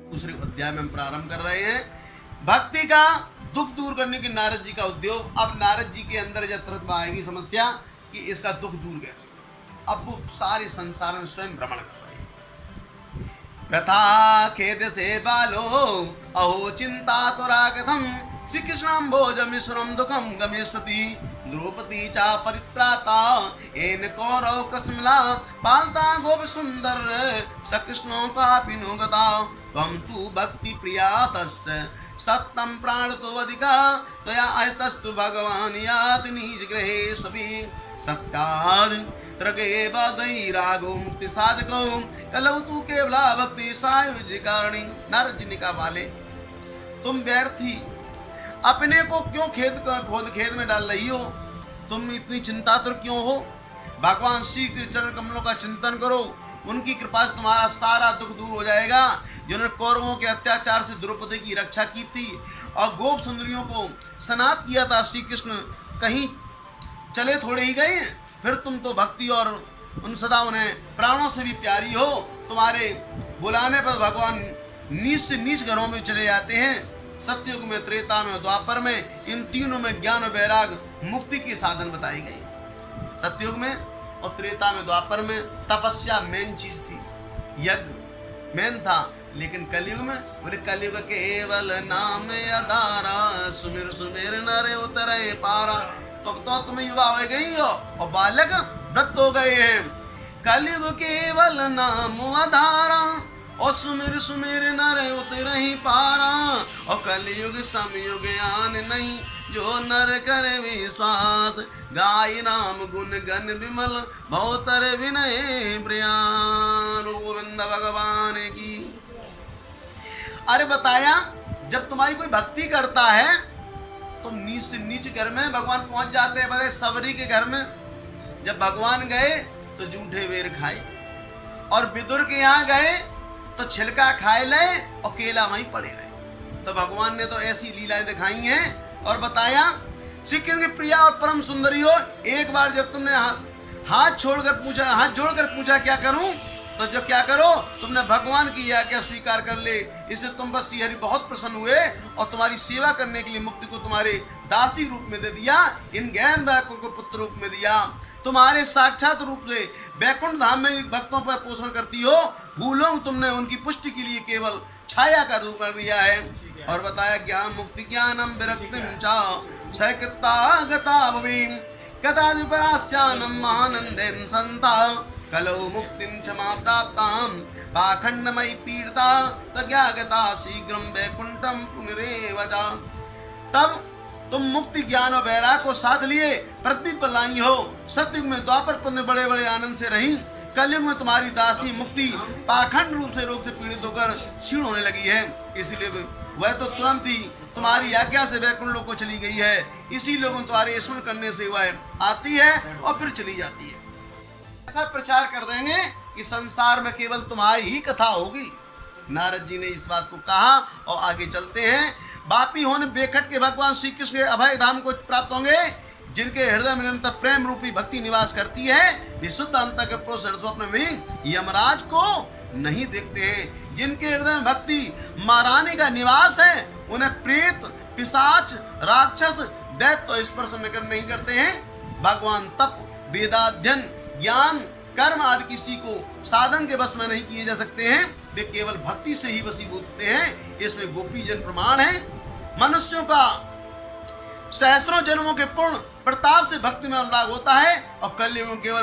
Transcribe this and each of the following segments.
दूसरे अध्याय में हम प्रारंभ कर रहे हैं भक्ति का दुख दूर करने की नारद जी का उद्योग। अब नारद जी के अंदर जब तुरंत आएगी समस्या कि इसका दुख दूर कैसे। अब वो सारे संसार में स्वयं भ्रमण कर रहे हैं। व्यथा खेद से बालो अहो चिंता तुरा कथम श्री कृष्णम भोजमीश्वरम दुखम गमेशति द्रौपदी चा परित्राता एन कौरव कस्मिला पालता गोप सुंदर सकृष्णो पापिनो गता त्वं तु भक्ति प्रिया तस्य सत्यम प्राण तो अधिका त्वया अहितस्तु भगवान याति निज गृहे स्वपि सत्याद त्रगे बदई रागो मुक्ति साधको कलौ तू केवला भक्ति सायुज्य कारणी। नारद जी ने कहा वाले तुम व्यर्थी अपने को क्यों खेद में डाल रही हो, तुम इतनी चिंतातुर क्यों हो। भगवान श्री के चरण कमलों का चिंतन करो, उनकी कृपा से तुम्हारा सारा दुख दूर हो जाएगा। जिन्होंने कौरवों के अत्याचार से द्रौपदी की रक्षा की थी और गोप सुंदरियों को स्नात किया था, श्री कृष्ण कहीं चले थोड़े ही गए हैं। फिर तुम तो भक्ति और उन सदा उन्हें प्राणों से भी प्यारी हो। तुम्हारे बुलाने पर भगवान नीच से नीच घरों में चले जाते हैं। सतयुग में, त्रेता में, द्वापर में, इन तीनों में ज्ञान और वैराग मुक्ति के साधन बताई गई। सतयुग में और त्रेता में, द्वापर में तपस्या मेन चीज थी, यज्ञ मेन था। लेकिन कलयुग में बोले कलयुग केवल नाम आधारा सुमिर सुमिर नरे उतरे पारा। तो तुम्हें युवा हो गई हो और बालक वृद्ध हो गए हैं। कलयुग केवल नाम आधारा और सुमिर सुमिर नरे उतरे ही पारा। और कलयुग समयुग आन नहीं जो नर करे विश्वास। गाय नाम गुण गण विमल भवतर विनय प्रियान। गोविंद भगवान की। अरे बताया जब तुम्हारी कोई भक्ति करता है तो नीच से नीच घर में भगवान पहुंच जाते हैं। बड़े सबरी के घर में जब भगवान गए तो जूठे बेर खाए और विदुर के यहाँ गए तो छिलका खाए ले और केला वहीं पड़े रहे। तो भगवान ने तो ऐसी लीलाएं दिखाई हैं और बताया श्री कृष्ण की प्रिया और परम सुंदरी हो। एक बार जब तुमने हाथ जोड़कर पूछा क्या करूं, तो जब क्या करो तुमने भगवान की आज्ञा स्वीकार कर ले। इससे तुम बस श्री हरि बहुत प्रसन्न हुए और तुम्हारी सेवा करने के लिए मुक्ति को तुम्हारे दासी रूप में दे दिया, इन ज्ञान वाक्यों को पुत्र रूप में दिया। तुम्हारे साक्षात रूप से वैकुंठ धाम में भक्तों पर पोषण करती हो। भूलों तुमने उनकी पुष्टि के लिए केवल छाया का रूप कर दिया है। और बताया ज्ञान मुक्ति ज्ञानम विरक्तिम चा सकृता गता भवीम कदा विपरास्यानम महानंदेन संता कलौ मुक्तिं क्षमा प्राप्तां पाखंडमयी पीड़िता तज्ञागता शीघ्रं वैकुंठम पुनरेव जा। तब तुम मुक्ति ज्ञान और वैराग को साथ लिए पृथ्वी पर लाई हो। सतयुग में द्वापर पर में बड़े बड़े आनंद से रही। कलयुग में तुम्हारी दासी मुक्ति पाखंड रूप से रोग से पीड़ित होकर क्षीण होने लगी है। इसलिए वह तो तुरंत ही तुम्हारी आज्ञा से वैकुंठ लोक को चली गई है। इसी लोगों तुम्हारे स्मरण करने से वह आती है और फिर चली जाती है। ऐसा प्रचार कर देंगे कि संसार में केवल तुम्हारी ही कथा होगी। नारद जी ने इस बात को कहा और आगे चलते हैं। बापी होने बेखट के भगवान श्री कृष्ण के अभय धाम को प्राप्त होंगे। जिनके हृदय में निरंतर प्रेम रूपी भक्ति निवास करती है, वे शुद्ध अंतःकरण पुरुष स्वप्न में यमराज को नहीं देखते हैं। जिनके हृदय में भक्ति महारानी का निवास है, उन्हें प्रेत, पिशाच, राक्षस, दैत्य स्पर्श नहीं करते हैं। भगवान तप, वेदाध्ययन, ज्ञान, कर्म आदि किसी को साधन के बस में नहीं किए जा सकते हैं। वे केवल भक्ति से ही वशीभूत होते हैं। इसमें गोपी जन प्रमाण है। मनुष्यों का सहस्रों जन्मों के पूर्ण प्रताप से भक्ति में अनुराग होता है और कलयुग में केवल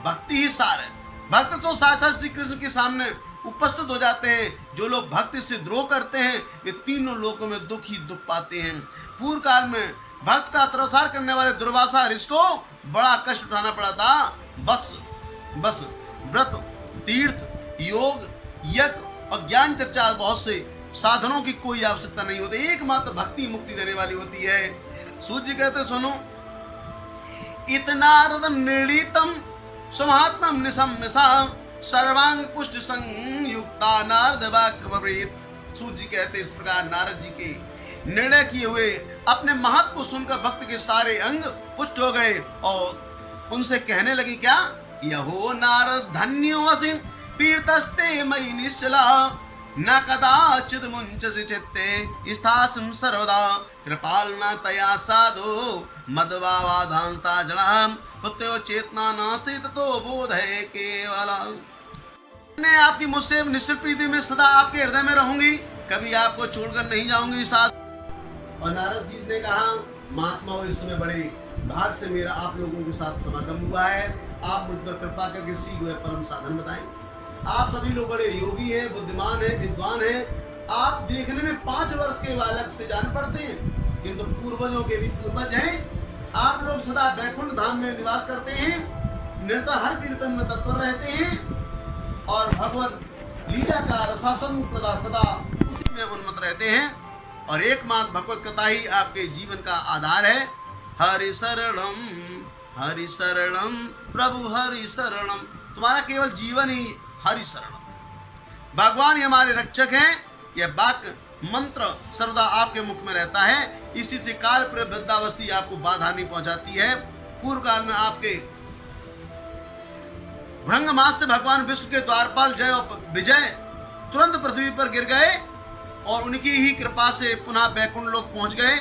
भक्ति ही सार है। भक्त तो साक्षात श्री कृष्ण के सामने उपस्थित हो जाते हैं। जो लोग भक्ति से द्रोह करते हैं वे तीनों लोकों में दुख ही दुख पाते हैं। पूर्व काल में भक्त का अत्याचार करने वाले दुर्वासा ऋषि को बड़ा कष्ट उठाना पड़ा था। बस व्रत, तीर्थ, योग, यज्ञ और ज्ञान चर्चा बहुत से साधनों की कोई आवश्यकता नहीं होती। एकमात्र भक्ति मुक्ति देने वाली होती है। सूर्य कहते सुनो इतना निर्णीतम समात्मम निशम निशा सर्वांग पुष्ट संयुक्ता नारद वाक्यवृत। सूर्य कहते इस प्रकार नारद जी के निर्णय किए हुए अपने महत्व को सुनकर भक्त के सारे अंग पुष्ट हो गए और उनसे कहने लगी क्या, यहो नारद धन्यो वसि पीड़तस्ते मयि निश्चला न कदाचित् मुञ्चसि चित्ते स्थासं सर्वदा कृपालना तया साधो मद्भावाधांस्ता जनाम पुत्रो चेतना नास्ति ततो बोधय केवल। मैं आपकी मुझसे निश्चित प्रीति में सदा आपके हृदय में रहूंगी, कभी आपको छोड़कर नहीं जाऊंगी साथ। और नारद जी ने कहा, महात्माओं इस समय बड़े भाग से मेरा आप लोगों के साथ समागम हुआ है, आप मुझ पर कृपा करके सीख हुए परम साधन बताएं। आप सभी लोग बड़े योगी हैं, बुद्धिमान हैं, विद्वान हैं। आप देखने में 5 वर्ष के बालक से जान पड़ते हैं, किंतु पूर्वजों के भी पूर्वज हैं। आप लोग सदा वैकुंठ धाम में निवास करते हैं, निरंतर हर कीर्तन में तत्पर रहते हैं और भगवत लीला का रसास्वादन सदा उसी में उन्मत्त रहते हैं। और एकमात्र भगवत कथा ही आपके जीवन का आधार है। हरि शरणम प्रभु हरि शरणम, तुम्हारा केवल जीवन ही हरि शरणम। भगवान ही हमारे रक्षक हैं। यह वाक्य मंत्र सर्वदा आपके मुख में रहता है। इसी से काल पर वृद्धावस्थी आपको बाधा नहीं पहुंचाती है। पूर्व काल में आपके भृंग मास से भगवान विष्णु के द्वारपाल जय और विजय तुरंत पृथ्वी पर गिर गए और उनकी ही कृपा से पुनः वैकुंठ लोक पहुंच गए।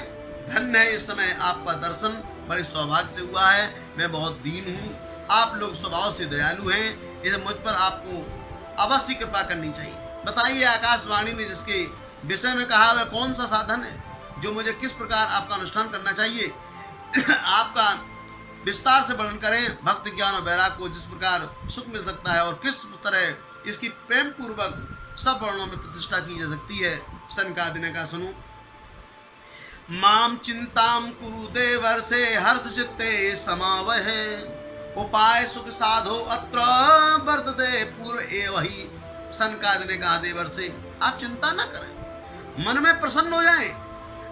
धन्य है इस समय आपका दर्शन, बड़े सौभाग्य से हुआ है। मैं बहुत दीन हूँ, आप लोग स्वभाव से दयालु हैं, इसे मुझ पर आपको अवश्य कृपा करनी चाहिए। बताइए, आकाशवाणी ने जिसके विषय में कहा वह कौन सा साधन है जो मुझे किस प्रकार आपका अनुष्ठान करना चाहिए। आपका विस्तार से वर्णन करें। भक्ति ज्ञान और वैराग को जिस प्रकार सुख मिल सकता है और किस तरह इसकी प्रेम पूर्वक सब वर्णों में प्रतिष्ठा की जा सकती है। सनकादि ने कहा, सुनो। माम चिंताम कुरु देवर्षे हर्ष चित्ते समावह उपाय सुख साधो अत्र वर्तते पूर्व एव ही। सनकादि ने कहा, देवर्षे आप चिंता न करें, मन में प्रसन्न हो जाएं।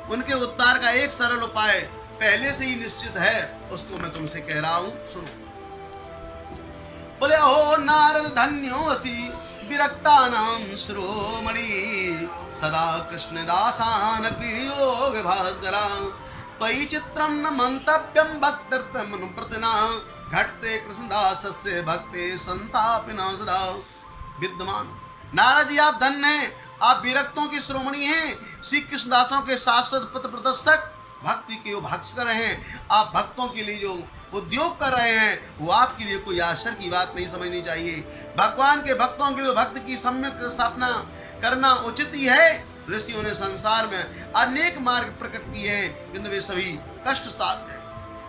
उनके उद्धार का एक सरल उपाय पहले से ही निश्चित है, उसको मैं तुमसे कह रहा हूं, सुनो। बोले, हो नारद धन्योऽसि विरक्तानां शिरोमणि सदा कृष्णदासान योग भास्करा त्वयि चित्रं न मंतव्यं भक्तिर्तमनुप्रतिना घटते कृष्णदासस्य भक्ते संतापिना सदा विद्यमान। नारद जी आप धन्य हैं, आप विरक्तों की शिरोमणि हैं, श्री कृष्णदासों के शाश्वत पथ प्रदर्शक, भक्ति के भास्कर हैं। आप भक्तों के लिए जो उद्योग कर रहे हैं वो आपके लिए कोई आश्चर्य की बात नहीं समझनी चाहिए। भगवान के भक्तों के लिए भक्त की सम्यक स्थापना करना उचित ही है। ऋषियों ने संसार में अनेक मार्ग प्रकट किए हैं, किंतु वे सभी कष्ट साध्य हैं।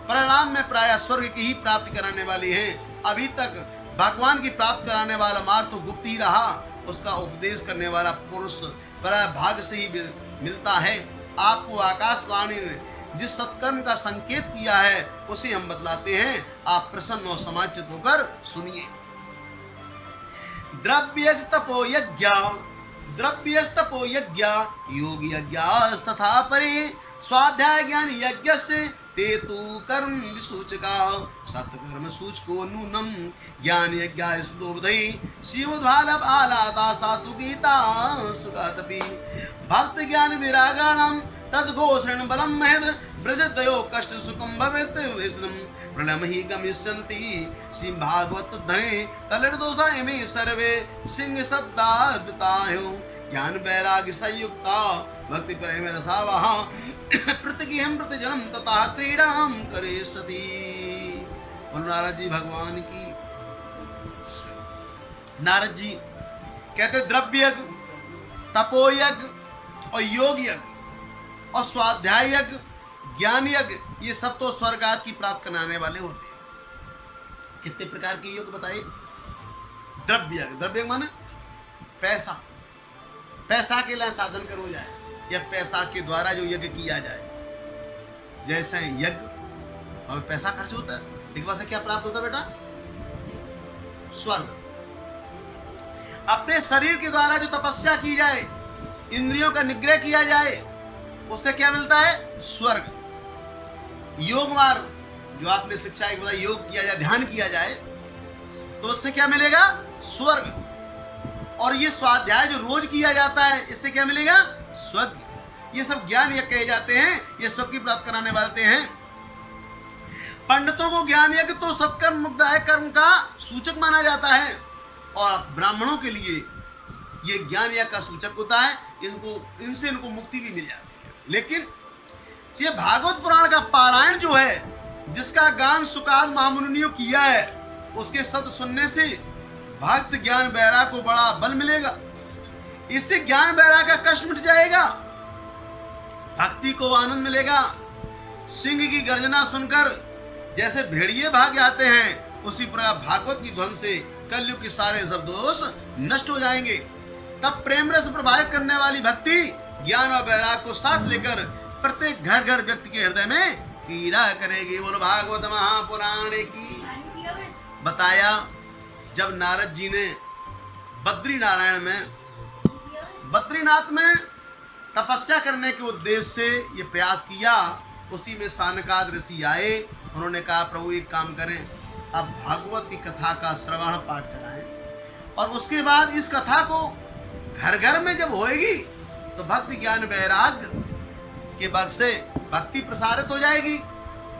परिणाम में प्रायः स्वर्ग की ही प्राप्ति कराने वाली हैं। अभी तक भगवान की प्राप्ति कराने वाला मार्ग तो गुप्त ही रहा, उसका उपदेश करने वाला पुरुष प्रायः भाग्य से ही मिलता है। आपको आकाशवाणी ने जिस सत्कर्म का संकेत किया है उसे हम बतलाते हैं, आप प्रसन्न और समाचित होकर सुनिए। द्रव्यस्तपो यज्ञ योग यज्ञस्तथा परे स्वाध्याय ज्ञान यज्ञ से ते तु कर्म विसूचका सत्कर्म सूचको नूनम ज्ञान यज्ञ स्तोधि शिवोद्भालव आलाता सातु गीता सुगातपि भक्त ज्ञान विरागाणम तद्घोषण बलम महद ब्रजदयो कष्ट सुखम भवेत् विष्णुम प्रलम ही गमिष्यन्ति श्री भागवत धने तलर्दोषा इमे सर्वे सिंह शब्दा बितायो ज्ञान वैराग्य संयुक्ता भक्ति प्रेम रसावहा प्रतिगिहम प्रतिजनम तथा क्रीडाम करे सती। नारद जी भगवान की। नारद जी कहते द्रव्य यज्ञ, तपोयज्ञ और योग यज्ञ और स्वाध्याय यज्ञ, ज्ञान यज्ञ, ये सब तो स्वर्ग आदि की प्राप्त कराने वाले होते हैं। कितने प्रकार के योग बताइए। द्रव्य यज्ञ, द्रव्य माने पैसा, पैसा के लिए साधन करो जाए या पैसा के द्वारा जो यज्ञ किया जाए। जैसे यज्ञ और पैसा खर्च होता है, एक बार से क्या प्राप्त होता है बेटा? स्वर्ग। अपने शरीर के द्वारा जो तपस्या की जाए, इंद्रियों का निग्रह किया जाए, उससे क्या मिलता है? स्वर्ग। योग मार्ग जो आपने शिक्षा एक बताई, योग किया जाए, ध्यान किया जाए, तो उससे क्या मिलेगा? स्वर्ग। और ये स्वाध्याय जो रोज किया जाता है, इससे क्या मिलेगा? स्वर्ग। ये सब ज्ञान यज्ञ कहे जाते हैं, ये स्वर्ग की प्राप्त कराने वाले हैं। पंडितों को ज्ञान यज्ञ तो सत्कर्म मुक्ताय कर्म का सूचक माना जाता है और ब्राह्मणों के लिए ये ज्ञान या का सूचक होता है, इनसे इनको मुक्ति भी मिल जाती है। लेकिन ये भागवत पुराण का पारायण जो है, जिसका गान सुकाद महामुनियों किया है, उसके शब्द सुनने से भक्त ज्ञान वैराग को बड़ा बल मिलेगा। इससे ज्ञान वैराग का कष्ट मिट जाएगा, भक्ति को आनंद मिलेगा। सिंह की गर्जना सुनकर जैसे भेड़िए भाग जाते हैं, उसी प्रकार भागवत की ध्वनि से कलयुग के सारे सब दोष नष्ट हो जाएंगे। तब प्रेम रस प्रभावित करने वाली भक्ति ज्ञान और वैराग को साथ लेकर प्रत्येक घर घर व्यक्ति के हृदय में क्रीड़ा करेगी। बोलो भागवत महापुराण की। बताया जब नारद जी ने बद्रीनाथ में तपस्या करने के उद्देश्य से ये प्रयास किया, उसी में सनकादिक ऋषि आए। उन्होंने कहा प्रभु एक काम करें, अब भागवत की कथा का श्रवण पाठ कराएं, और उसके बाद इस कथा को घर घर में जब होएगी तो भक्ति ज्ञान वैराग के बल से भक्ति प्रसारित हो जाएगी।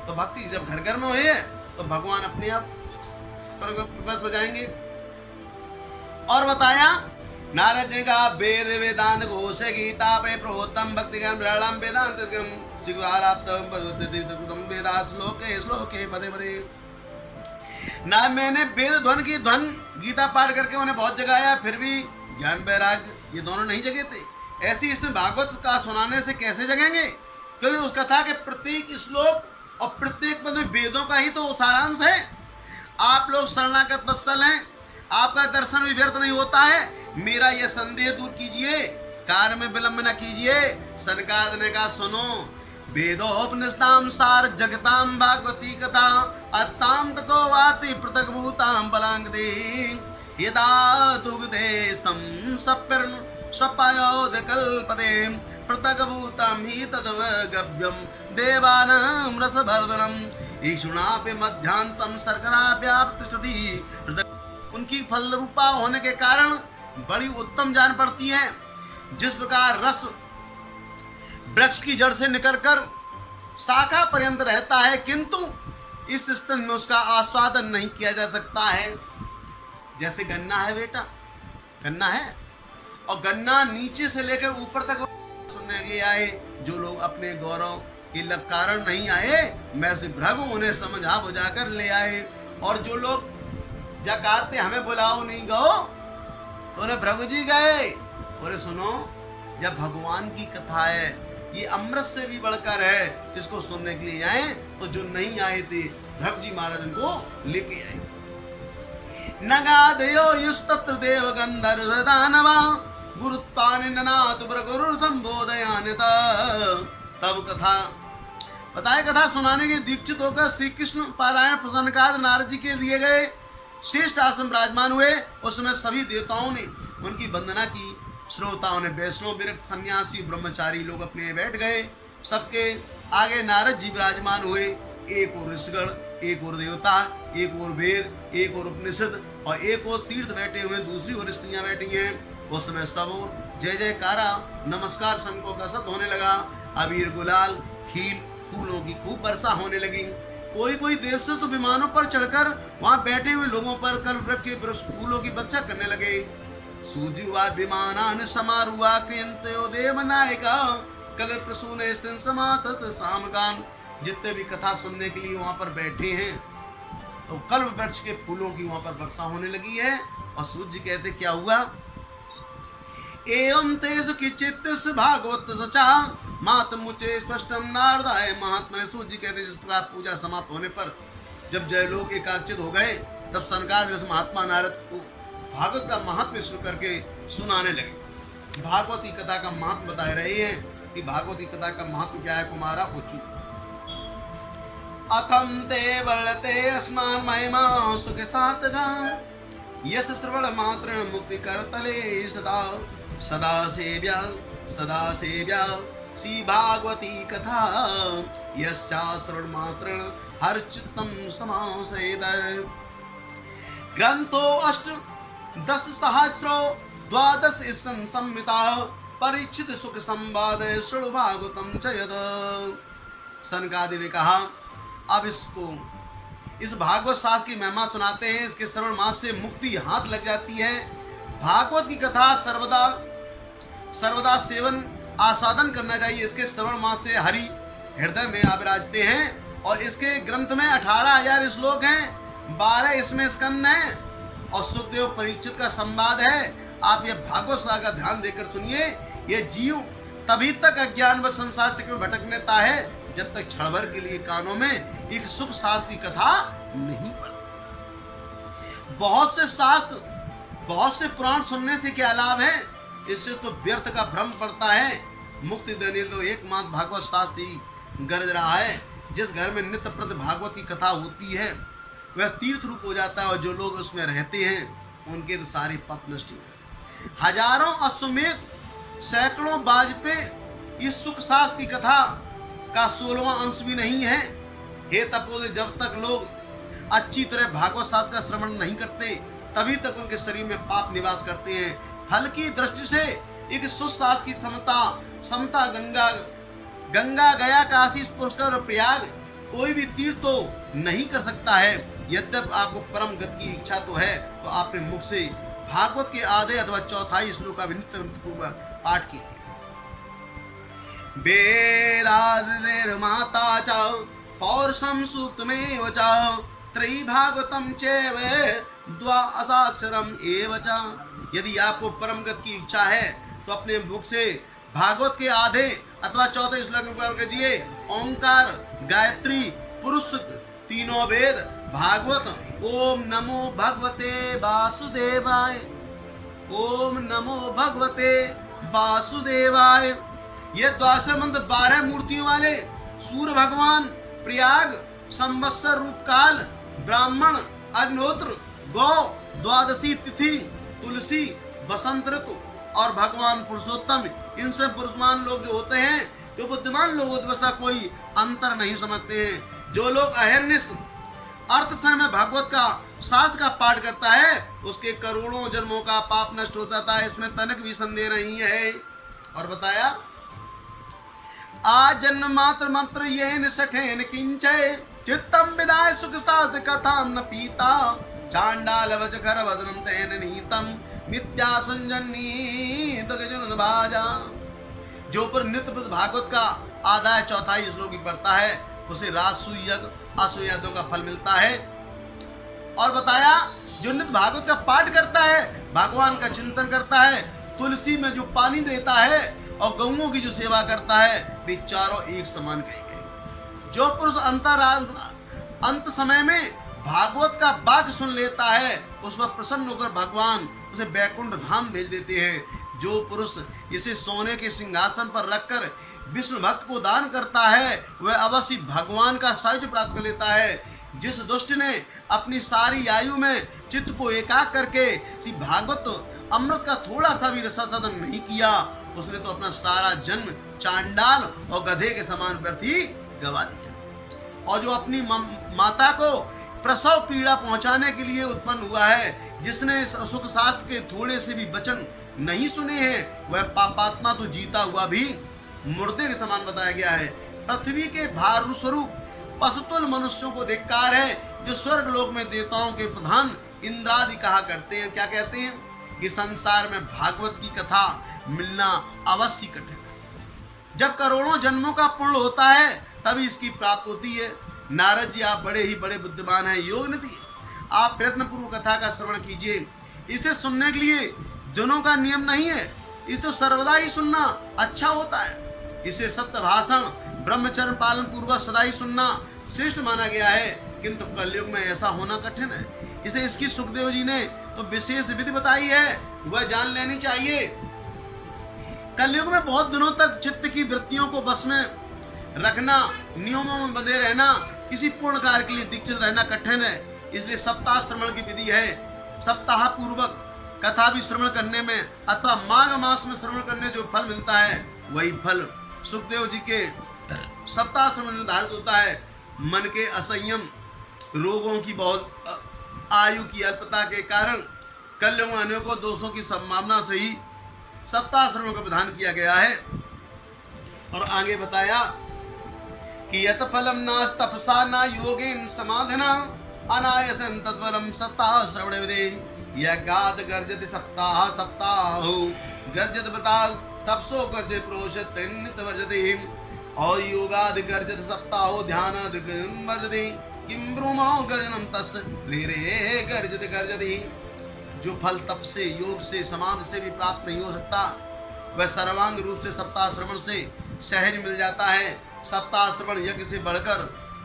तो भक्ति जब घर घर में हुई है तो भगवान अपने आप प्रकट हो जाएंगे। और बताया नारद जी का वेद वेदांत घोष गीता पे प्रोत्तम भक्ति ज्ञान ब्रह्म वेदांत श्लोके पदे पदे ना। मैंने वेद ध्वन की ध्वन गीता पाठ करके उन्हें बहुत जगाया, फिर भी ज्ञान वैराग ये दोनों नहीं जगे थे। ऐसी इसमें भागवत का सुनाने से कैसे जगेंगे? क्योंकि उस कथा के प्रत्येक श्लोक और प्रत्येक पद में वेदों का ही तो सारांश है। आप लोग शरणागत वत्सल हैं, आपका दर्शन भी व्यर्थ नहीं होता है। मेरा यह संदेह दूर कीजिए, कार्य में विलंब न कीजिए। सनकादिक ने कहा सुनो, वेदोपनिषदाम सार जगताम भागवती कथा अत्ताम ततो वाति पृथक भूताम बलांगदे यदा दुग्धे स्तम सप्यर्न स्वपायोद कल्पदे पृथक भूतम ही तद्वगभ्यम देवानां रसभर्धनम ईक्षुणापि मध्यांतम सर्करा व्याप्तिष्ठति। उनकी फल रूपा होने के कारण बड़ी उत्तम जान पड़ती है। जिस प्रकार रस वृक्ष की जड़ से निकलकर शाखा पर्यंत रहता है, किंतु इस स्तन में उसका आस्वादन नहीं किया जा सकता है। जैसे गन्ना है बेटा, गन्ना है, और गन्ना नीचे से लेकर ऊपर तक सुनने के लिए आए। जो लोग अपने गौरव के कारण नहीं आए, मैं उसे भृगु उन्हें समझा बुझाकर ले आए। और जो लोग जकाते हमें बुलाओ नहीं गो, तो उन्हें भृगु जी गए। बोले सुनो, जब भगवान की कथा है, ये अमृत से भी बढ़कर है, इसको सुनने के लिए आए। तो जो नहीं आए थे, भृगु जी महाराज उनको लेके आए। नगादयो युस्तत्र देव गंधर्व दानवा गुरुत्वानिनाथ गुरु संबोधयानिता। तब कथा बताए, कथा सुनाने के दीक्षित होकर श्री कृष्ण पारायण प्रसन्नकाद नारद जी के दिए गए श्रेष्ठ आश्रम विराजमान हुए। उस समय सभी देवताओं ने उनकी वंदना की। श्रोताओं ने वैष्णव विरक्त सन्यासी ब्रह्मचारी लोग अपने बैठ गए। सबके आगे नारद जी विराजमान हुए। एक और ऋषिगण, एक और देवता, एक और वेद, एक और उपनिषद, और एक और तीर्थ बैठे हुए, दूसरी ओर स्त्रियां बैठी हैं। उस समय सब और जय जयकारा, नमस्कार, शंखों का शब्द होने लगा। अबीर, गुलाल, खील, फूलों की खूब वर्षा होने लगी। कोई कोई देव से तो विमानों पर चढ़कर वहां बैठे हुए लोगों पर कल वृक्ष के फूलों की वर्षा करने लगे। सूजुवा विमानान समारुआ क्रियन्तो देव नायका कल प्रसून स्थिन समासत सामगान। जितने भी कथा सुनने के लिए वहां पर बैठे हैं, तो कल्प वृक्ष के फूलों की वहां पर वर्षा होने लगी है। और सूर्य जी कहते क्या हुआ? एवं तेज की चित्त भागवत सचा मात मुचे स्पष्टम नारदाय महात्मा। सूर्य जी कहते जिस प्रकार पूजा समाप्त होने पर जब जय लोग एकाग्रचित हो गए, तब सनकादिक महात्मा नारद को भागवत का महत्व विश्व करके सुनाने लगे। भागवती कथा का महत्व बता रहे हैं कि भागवती कथा का महत्व क्या है। कुमारा उचु अथम ते वर्णते अस्मान महिमा सुख शास्त्र यस श्रवण मात्र मुक्ति करतले सदा सदा सेव्या श्री भागवती कथा यश्चा श्रवण मात्र हर चित्तम समासेद। ग्रंथो अष्ट 10 सहस्रो 12 स्कंद संहिता परीक्षित सुख संवाद श्रृणु भागवतम च यद। सनकादि ने कहा अब इसको इस भागवत शास्त्र की महिमा सुनाते हैं। इसके श्रवण मास से मुक्ति हाथ लग जाती है। भागवत की कथा सर्वदा सेवन आस्वादन करना चाहिए। इसके श्रवण मास से हरि हृदय में विराजते हैं और इसके ग्रंथ में 18,000 श्लोक हैं, 12 इसमें स्कंद हैं और सुखदेव परीक्षित का संवाद है। आप यह भागवत शास्त्र का ध्यान देकर सुनिए। यह जीव तभी तक अज्ञान व संसार चक्र में भटकता है जब तक क्षण भर के लिए कानों में एक सुख शास्त्र की कथा नहीं पढ़ती। बहुत से शास्त्र, बहुत से पुराण सुनने से क्या लाभ है? इससे तो व्यर्थ का भ्रम पड़ता है। मुक्ति देने तो एकमात्र भागवत शास्त्र ही गरज रहा है। जिस घर में नित्य प्रति भागवत की कथा होती है वह तीर्थ रूप हो जाता है और जो लोग उसमें रहते हैं उनके तो सारे पाप नष्ट हो गए। हजारों अश्वमेध, सैकड़ों वाजपेयी इस सुख शास्त्र की कथा का 16वां अंश भी नहीं है। हे तपोधन, जब तक लोग अच्छी तरह भागवत शास्त्र का श्रवण नहीं करते तभी तक उनके शरीर में पाप निवास करते हैं। फल की दृष्टि से एक सुशास्त्र की समता गंगा गया काशी पुष्कर और प्रयाग कोई भी तीर्थ तो नहीं कर सकता है। यद्यप आपको परम गति की इच्छा तो है तो आपने मुख से भागवत के आधे अथवा चौथाई श्लोक का नित्य पूर्वक पाठ कीजिए। वेदादिर्माता च पौरुषं सूक्तमेव च त्रयीभागवतं चैव द्वादशाक्षरम् एव च। यदि आपको परम गति की इच्छा है तो अपने मुख से भागवत के आधे अथवा चौथे श्लोक में पाठ कीजिए। ओंकार, गायत्री, पुरुष, तीनों वेद, भागवत। ओम नमो भगवते वासुदेवाय, ओम नमो भगवते वासुदेवाय। ये द्वादश मंत्र 12 मूर्तियों वाले सूर्य भगवान, प्रयाग, संवत्सर रूप काल, ब्राह्मण, अग्निहोत्र, गौ, द्वादशी तिथि, तुलसी, बसंत ऋतु और भगवान पुरुषोत्तम, इनसे पुरुषमान लोग जो होते हैं, जो बुद्धिमान लोग होते हैं, कोई अंतर नहीं समझते हैं। जो लोग अहर्निश अर्थ समय में भागवत का शास्त्र का पाठ करता है उसके करोड़ों जन्मों का पाप नष्ट हो जाता है। इसमें तनक भी संदेह नहीं है। और बताया आ जन्म मात्र मंत्र ये निषठेन किंचय चित्तम विदाय सुख शास्त्र कथाम न पीता चांडाल वचकर वदनम तेन नीतम मिथ्या संजनी दगजन भाजा। जो पर नित्य भागवत का आधा चौथाई श्लोक पढ़ता है उसे राजसूय यज्ञ, असूय यज्ञों का फल मिलता है। और बताया जो नित्य भागवत का पाठ करता है, भगवान का चिंतन करता है, तुलसी में जो पानी देता है और गौओं की जो सेवा करता है, वे चारों एक समान कहे गए। जो पुरुष अंत समय में भागवत का वाक्य सुन लेता है उस पर प्रसन्न होकर भगवान उसे बैकुंठ धाम भेज देते हैं। जो पुरुष इसे सोने के सिंहासन पर रखकर विष्णु भक्त को दान करता है वह अवश्य भगवान का सायुज्य प्राप्त कर लेता है। जिस दुष्ट ने अपनी सारी आयु में चित्त को एकाग्र करके भागवत अमृत का थोड़ा सा भी रसास्वादन नहीं किया उसने तो अपना सारा जन्म चांडाल और गधे के समान व्यर्थ ही गवा दिया। और जो अपनी माता को प्रसव पीड़ा पहुंचाने के लिए उत्पन्न हुआ है, जिसने इस सुख शास्त्र के थोड़े से भी वचन नहीं सुने हैं, वह पापात्मा तो जीता हुआ भी मुर्दे के समान बताया गया है। पृथ्वी के भार स्वरूप पशुतुल मनुष्यों को धिक्कार है जो स्वर्ग लोक में देवताओं के प्रधान इंद्रादि कहा करते हैं। क्या कहते हैं कि संसार में भागवत की कथा मिलना अवश्य कठिन है। जब करोड़ों जन्मों का पुण्य होता है तभी इसकी प्राप्ति होती है। नारद जी आप बड़े ही बड़े बुद्धिमान हैं, योग निधि, आप प्रयत्न पूर्वक कथा का श्रवण कीजिए। इसे सुनने के लिए दोनों का नियम नहीं है, इसे तो सर्वदा ही सुनना अच्छा होता है। इसे सत्य भाषण ब्रह्मचर्य पालन पूर्वक सदा ही सुनना श्रेष्ठ माना गया है, किंतु कलयुग में ऐसा होना कठिन है। इसे इसकी सुखदेव जी ने तो विशेष विधि बताई है, वह जान लेनी चाहिए। कलयुग में बहुत दिनों तक चित्त की वृत्तियों को बस में रखना, नियमों में बंधे रहना, किसी पूर्ण कार्य के लिए दीक्षित रहना कठिन है। इसलिए सप्ताह श्रवण की विधि है। सप्ताह पूर्वक कथा भी श्रवण करने में अथवा माघ मास में श्रवण करने जो फल मिलता है वही फल सुखदेव जी के सप्ताह श्रवण निर्धारित होता है। मन के असंयम, रोगों की बहुत आयु की अल्पता के कारण कलयुग में अनेकों दोषों की संभावना से ही सप्ताह श्रवण का विधान किया गया है। और आगे बताया कि यत फलम नास तपसा न योगेन समाधना अनायसन तत्परम सप्ताह श्रवण विदे यज्ञात गर्जति सप्ताह सप्ताह गर्जत बता तपसो गर्जे प्रोषत नित वर्जति और योगादि गर्जत सप्ताहो ध्यानादि वर्जति किम ब्रूमो गर्जनम तस् रे गर्जति गर्जति। जो फल तप से, योग से, समाधि से भी प्राप्त नहीं हो सकता, वह सर्वांग रूप से सप्ताह श्रवण से सहज मिल जाता है। सप्ताह श्रवण यज्ञ से बढ़कर,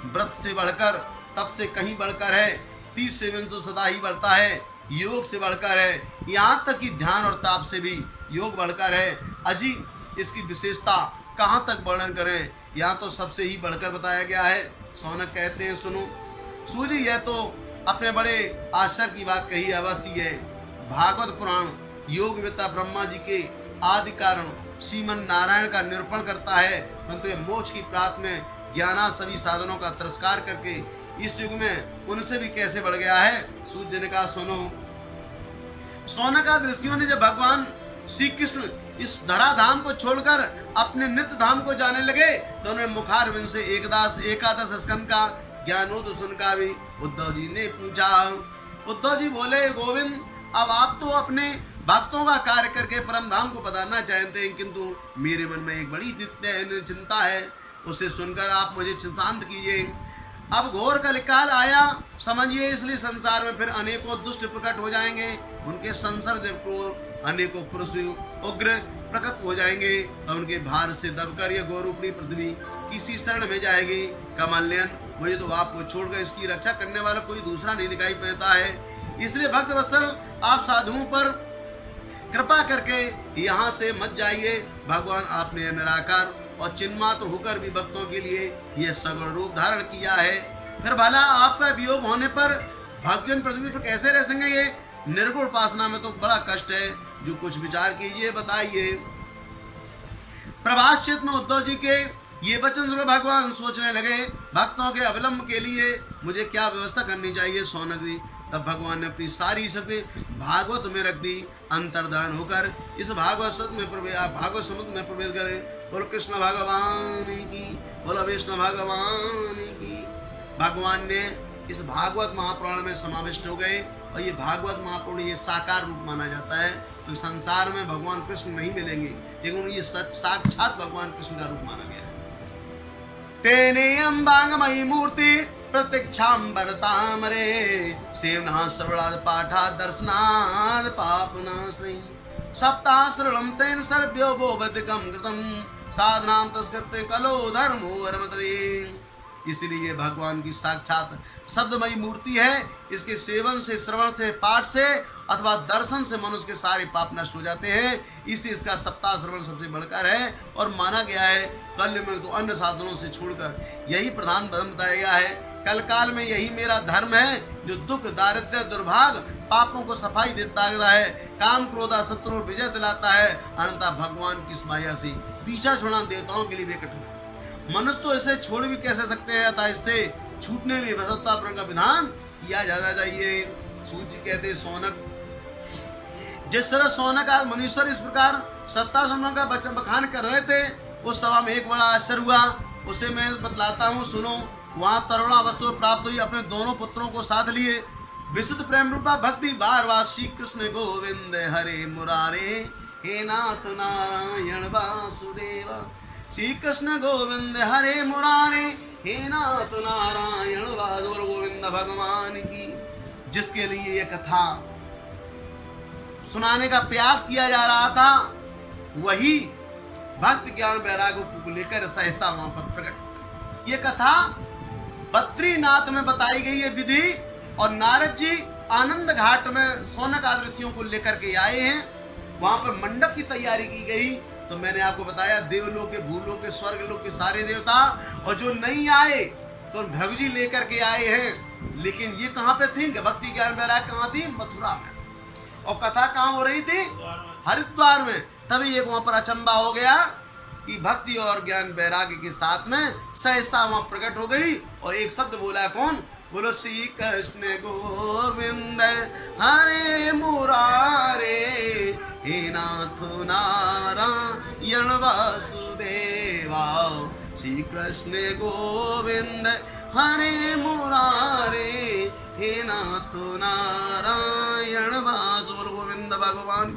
व्रत से बढ़कर, तप से कहीं बढ़कर है। 30 सेवन तो सदा ही बढ़ता है, योग से बढ़कर है। यहाँ तक कि ध्यान और ताप से भी योग बढ़कर है। अजी इसकी विशेषता कहाँ तक वर्णन करें, यहाँ तो सबसे ही बढ़कर बताया गया है। सौनक कहते हैं, सुनो सूर्य, यह तो अपने बड़े आश्चर्य की बात कही अवश्य है। भागवत पुराण योगवेता ब्रह्मा जी के आदि कारण श्रीमन नारायण का निरूपण करता है, परंतु यह मोक्ष की प्राप्त में ज्ञाना सभी साधनों का तिरस्कार करके इस युग में उनसे भी कैसे बढ़ गया है। सूर्य ने कहा, सुनो सौनकादि ऋषियों ने जब भगवान श्री कृष्ण इस धराधाम को छोड़कर अपने नित्य धाम को जाने लगे तो उन्होंने मुखारविंद से एकादश स्कंद का ज्ञानोदय सुनकर भी उद्धव जी ने पूछा। उद्धव जी बोले, गोविंद अब आप तो अपने भक्तों का कार्य करके परम धाम को पधारना चाहते हैं, किंतु मेरे मन में एक बड़ी चिंता है, उसे सुनकर आप मुझे शांत कीजिए। अब घोर कलिकाल आया समझिए, इसलिए संसार में फिर अनेकों दुष्ट प्रकट हो जाएंगे। उनके संसर्ग को अनेकों पुरुष उग्र प्रकट हो जाएंगे और उनके भार से दबकर यह गौरूपी पृथ्वी किसी शरण में जाएगी। कमल्यान, मुझे तो आपको छोड़कर इसकी रक्षा करने वाला कोई दूसरा नहीं दिखाई पड़ता है, इसलिए भक्त वत्सल आप साधुओं पर कृपा करके यहाँ से मत जाइए। भगवान आपने निराकार और चिन्मात्र होकर भी भक्तों के लिए यह सगुण रूप धारण किया है, फिर भला आपका वियोग होने पर भक्तजन पृथ्वी पर कैसे रह सकेंगे। निर्गुण उपासना में तो बड़ा कष्ट है, जो कुछ विचार कीजिए, बताइए। प्रभास क्षेत्र में उद्धव जी के ये वचन सुन भगवान सोचने लगे, भक्तों के अविलंब के लिए मुझे क्या व्यवस्था करनी चाहिए। सौनक जी, तब भगवान ने अपनी सारी शक्ति भागवत में रख दी। अंतर्धान होकर इस भागवत समुद्र में प्रवेश करे। बोलो कृष्ण भगवान की, बोलो विष्णु भगवान की। भगवान ने इस भागवत महापुराण में समाविष्ट हो गए और ये भागवत महापुराण ये साकार रूप माना जाता है। तो संसार में भगवान कृष्ण नहीं मिलेंगे, लेकिन ये साक्षात भगवान कृष्ण का रूप माना गया है। तेने अंबांगमयी मूर्ति प्रत्यक्षांबरतामरे सेवना श्रवणाद पाठा दर्शनाद पापनाश्री सप्ताह श्रवणम तेन सर्व्यो बोधकम कृतम साधनाम तस्कृते कलो धर्मो रमते। इसलिए भगवान की साक्षात शब्दमयी मूर्ति है। इसके सेवन से, श्रवण से, पाठ से अथवा दर्शन से मनुष्य के सारे पाप नष्ट हो जाते हैं। इसलिए इसका सप्ताह श्रवण सबसे बढ़कर है और माना गया है। कल में तो अन्य साधनों से छोड़कर यही प्रधान धर्म बताया गया है। कल काल में यही मेरा धर्म है, जो दुख, दारिद्र्य, दुर्भाग्य, पापों को सफाई देता है, काम, क्रोध, शत्रु विजय दिलाता है। अनंता भगवान की इस माया से पीछा छोड़ना देवताओं के लिए भी कठिन है। मनुष्य तो इसे छोड़ भी कैसे सकते हैं, अतः इससे छूटने में वसत्तापुरण का विधान किया जाना चाहिए। सूत जी कहते हैं, सौनक जिस समय सौनक आज मुनीश्वर इस प्रकार सत्ता सम्मान का बखान कर रहे थे, उस सभा में एक बड़ा आश्चर्य हुआ। उसे मैं बतलाता हूँ, सुनो। वहां तरुणा वस्तु प्राप्त हुई, अपने दोनों पुत्रों को साथ लिए विशुद्ध प्रेम रूपा भक्ति बार बार श्री कृष्ण गोविंद हरे मुरारे हे नाथ नारायण वासुदेव। श्री कृष्ण गोविंद हरे मुरारे हे नाथ नारायण वासुदेव। गोविंद भगवान की, जिसके लिए यह कथा सुनाने का प्रयास किया जा रहा था, वही भक्त ज्ञान वैराग्य को लेकर सहसा वहां पर प्रकट। ये कथा बद्रीनाथ में बताई गई है विधि, और नारद जी आनंद घाट में सौनक आदि ऋषियों को लेकर के आए हैं। वहां पर मंडप की तैयारी की गई। तो मैंने आपको बताया, देवलोक के, भूलोक के, स्वर्गलोक के सारे देवता, और जो नहीं आए तो भगव जी लेकर के आए हैं। लेकिन ये कहाँ पे थी? भक्ति ज्ञान वैराग्य कहाँ थी? मथुरा में। और कथा कहाँ हो रही थी? हरिद्वार में। तभी एक वहां पर अचंबा हो गया कि भक्ति और ज्ञान वैराग्य के साथ में सहसा वहां प्रकट हो गई और एक शब्द बोला। कौन? बोलो श्री कृष्ण गोविंद हरे मुरारे हे नाथ नारायण वासुदेवा। श्री कृष्ण गोविंद हरे मुरारे हे नाथ नारायण वासुदेव गोविंद भगवान